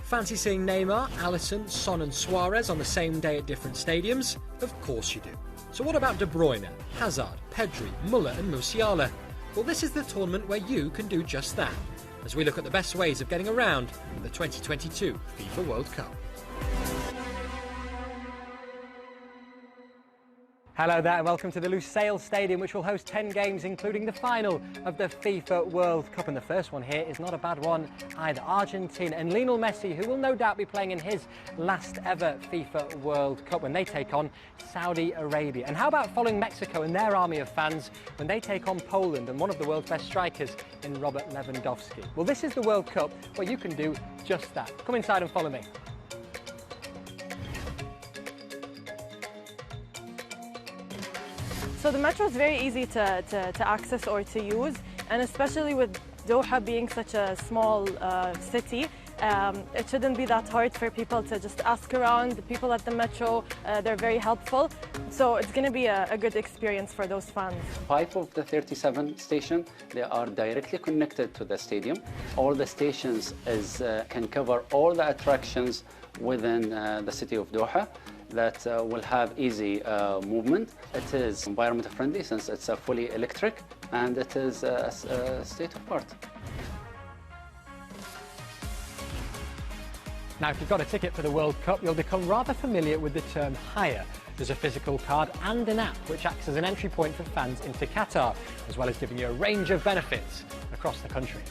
Fancy seeing Neymar, Alisson, Son and Suarez on the same day at different stadiums? Of course you do. So what about De Bruyne, Hazard, Pedri, Muller and Musiala? Well, this is the tournament where you can do just that, as we look at the best ways of getting around the 2022 FIFA World Cup. Hello there and welcome to the Lusail Stadium, which will host 10 games including the final of the FIFA World Cup. And the first one here is not a bad one either. Argentina and Lionel Messi, who will no doubt be playing in his last ever FIFA World Cup when they take on Saudi Arabia. And how about following Mexico and their army of fans when they take on Poland and one of the world's best strikers in Robert Lewandowski? Well, this is the World Cup where you can do just that. Come inside and follow me. So the metro is very easy to access or to use, and especially with Doha being such a small city, it shouldn't be that hard for people to just ask around. The people at the metro, they're very helpful, so it's going to be a good experience for those fans. 5 of the 37 stations, they are directly connected to the stadium. All the stations can cover all the attractions within the city of Doha that will have easy movement. It is environment friendly since it's fully electric, and it is state of art. Now, if you've got a ticket for the World Cup, you'll become rather familiar with the term Haya. There's a physical card and an app which acts as an entry point for fans into Qatar, as well as giving you a range of benefits across the country.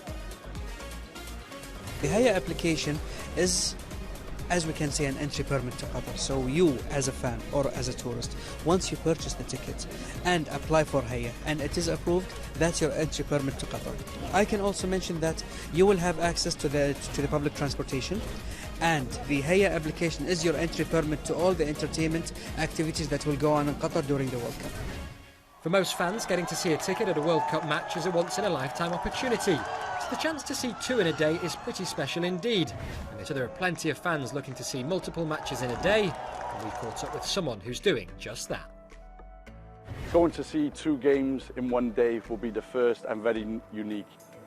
The Haya application is, as we can say, an entry permit to Qatar. So you, as a fan or as a tourist, once you purchase the ticket and apply for Haya and it is approved, that's your entry permit to Qatar. I can also mention that you will have access to the public transportation, and the Haya application is your entry permit to all the entertainment activities that will go on in Qatar during the World Cup. For most fans, getting to see a ticket at a World Cup match is a once-in-a-lifetime opportunity. So the chance to see 2 in a day is pretty special indeed. And so there are plenty of fans looking to see multiple matches in a day, and we caught up with someone who's doing just that. Going to see 2 games in one day will be the first and very unique.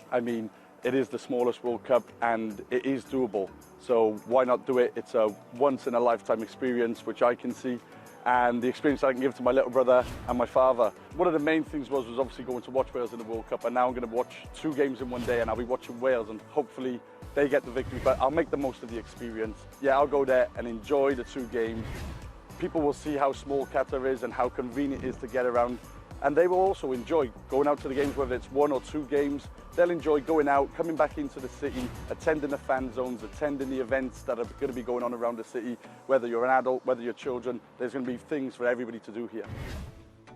I mean, it is the smallest World Cup and it is doable. So why not do it? It's a once-in-a-lifetime experience, which I can see, and the experience I can give to my little brother and my father. One of the main things was obviously going to watch Wales in the World Cup, and now I'm going to watch 2 games in one day, and I'll be watching Wales, and hopefully they get the victory, but I'll make the most of the experience. Yeah, I'll go there and enjoy the 2 games. People will see how small Qatar is and how convenient it is to get around, and they will also enjoy going out to the games, whether it's 1 or 2 games. They'll enjoy going out, coming back into the city, attending the fan zones, attending the events that are going to be going on around the city. Whether you're an adult, whether you're children, there's going to be things for everybody to do here.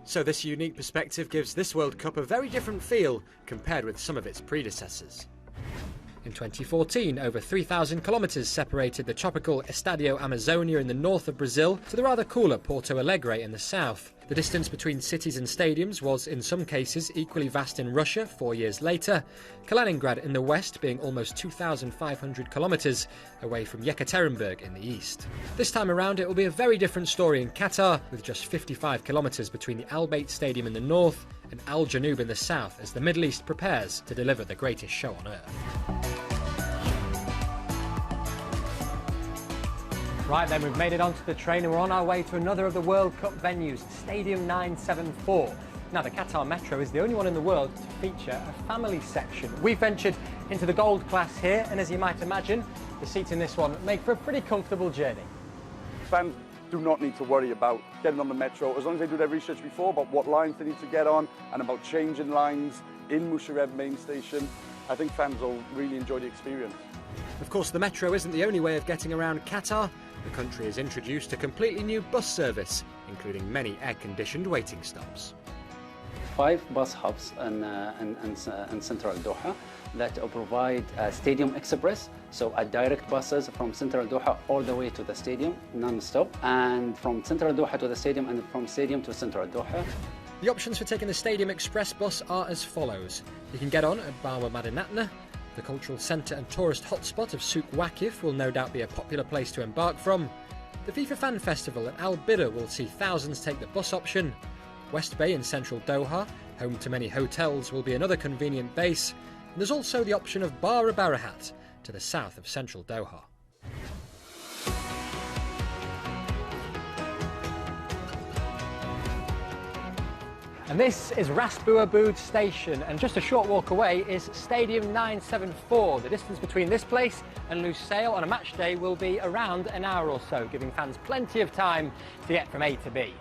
So this unique perspective gives this World Cup a very different feel compared with some of its predecessors. In 2014, over 3,000 kilometres separated the tropical Estadio Amazonia in the north of Brazil to the rather cooler Porto Alegre in the south. The distance between cities and stadiums was, in some cases, equally vast in Russia 4 years later, Kaliningrad in the west being almost 2,500 kilometres away from Yekaterinburg in the east. This time around, it will be a very different story in Qatar, with just 55 kilometres between the Al Bayt Stadium in the north and Al Janoub in the south, as the Middle East prepares to deliver the greatest show on earth. Right then, we've made it onto the train and we're on our way to another of the World Cup venues, Stadium 974. Now, the Qatar Metro is the only one in the world to feature a family section. We've ventured into the gold class here, and as you might imagine, the seats in this one make for a pretty comfortable journey. Fans do not need to worry about getting on the Metro, as long as they do their research before about what lines they need to get on and about changing lines in Musharraf main station. I think fans will really enjoy the experience. Of course, the Metro isn't the only way of getting around Qatar. The country has introduced a completely new bus service, including many air-conditioned waiting stops. 5 bus hubs in central Doha that provide Stadium Express, so direct buses from central Doha all the way to the stadium, non-stop, and from central Doha to the stadium and from stadium to central Doha. The options for taking the Stadium Express bus are as follows. You can get on at Bawa Madinatna. The cultural centre and tourist hotspot of Souk Waqif will no doubt be a popular place to embark from. The FIFA Fan Festival at Al Bidr will see thousands take the bus option. West Bay in central Doha, home to many hotels, will be another convenient base. And there's also the option of Bara Barahat to the south of central Doha. And this is Ras Buaboud Station, and just a short walk away is Stadium 974. The distance between this place and Lusail on a match day will be around an hour or so, giving fans plenty of time to get from A to B.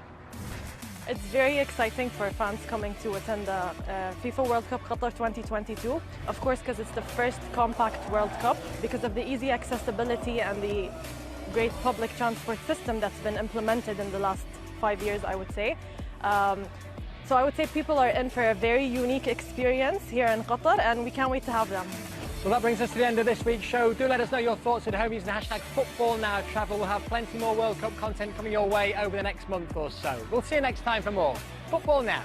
It's very exciting for fans coming to attend the FIFA World Cup Qatar 2022. Of course, because it's the first compact World Cup, because of the easy accessibility and the great public transport system that's been implemented in the last 5 years, I would say. So I would say people are in for a very unique experience here in Qatar, and we can't wait to have them. Well, that brings us to the end of this week's show. Do let us know your thoughts at home using the hashtag #FootballNowTravel. We'll have plenty more World Cup content coming your way over the next month or so. We'll see you next time for more Football Now.